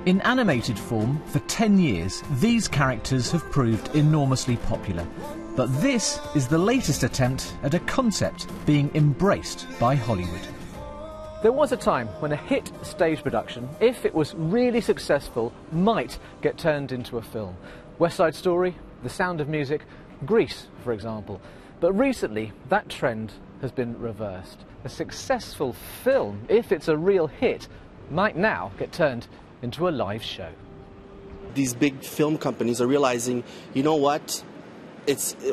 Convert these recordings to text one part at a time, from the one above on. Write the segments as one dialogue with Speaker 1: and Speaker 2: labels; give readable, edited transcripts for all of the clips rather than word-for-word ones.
Speaker 1: In animated form, for 10 years, these characters have proved enormously popular. But this is the latest attempt at a concept being embraced by Hollywood. There was a time when a hit stage production, if it was really successful, might get turned into a film. West Side Story, The Sound of Music, Grease, for example. But recently, that trend has been reversed. A successful film, if it's a real hit, might now get turned into a live show.
Speaker 2: These big film companies are realizing, you know what,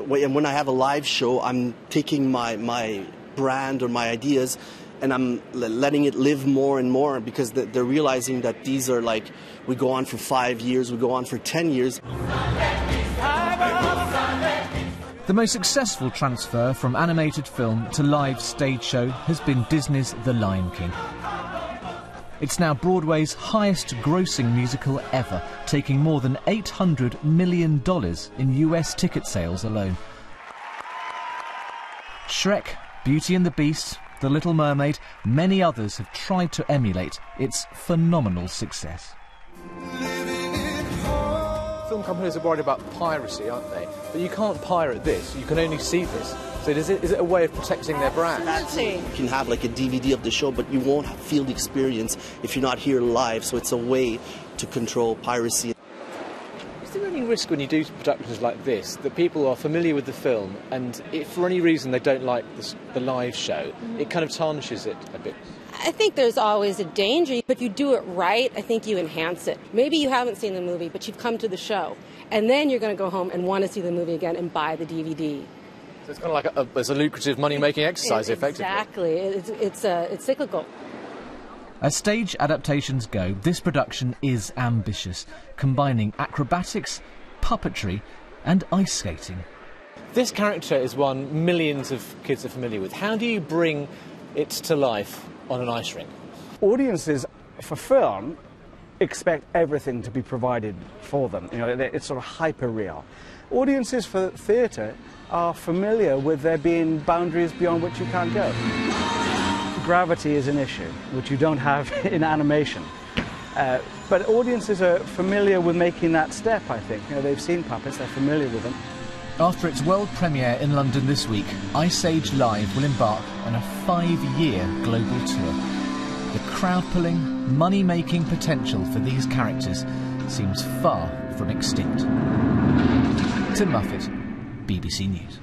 Speaker 2: when I have a live show, I'm taking my brand or my ideas and I'm letting it live more and more, because they're realizing that these are like, we go on for 5 years, we go on for 10 years.
Speaker 1: The most successful transfer from animated film to live stage show has been Disney's The Lion King. It's now Broadway's highest-grossing musical ever, taking more than $800 million in US ticket sales alone. Shrek, Beauty and the Beast, The Little Mermaid, many others have tried to emulate its phenomenal success.
Speaker 3: Film companies are worried about piracy, aren't they? But you can't pirate this, you can only see this. So is it a way of protecting their brand?
Speaker 2: You can have like a DVD of the show, but you won't feel the experience if you're not here live, so it's a way to control piracy.
Speaker 3: Is there any risk when you do productions like this that people are familiar with the film and if for any reason they don't like the live show, it kind of tarnishes it a bit?
Speaker 4: I think there's always a danger, but if you do it right, I think you enhance it. Maybe you haven't seen the movie, but you've come to the show, and then you're going to go home and want to see the movie again and buy the DVD.
Speaker 3: So it's kind of like a lucrative money-making exercise, effectively.
Speaker 4: Exactly. It's cyclical.
Speaker 1: As stage adaptations go, this production is ambitious, combining acrobatics, puppetry and ice skating.
Speaker 3: This character is one millions of kids are familiar with. How do you bring it to life on an ice rink?
Speaker 5: Audiences for film expect everything to be provided for them. You know, it's sort of hyper-real. Audiences for theatre are familiar with there being boundaries beyond which you can't go. Gravity is an issue, which you don't have in animation. But audiences are familiar with making that step, I think. You know, they've seen puppets, they're familiar with them.
Speaker 1: After its world premiere in London this week, Ice Age Live will embark on a 5-year global tour. The crowd-pulling, money-making potential for these characters seems far from extinct. Tim Muffet, BBC News.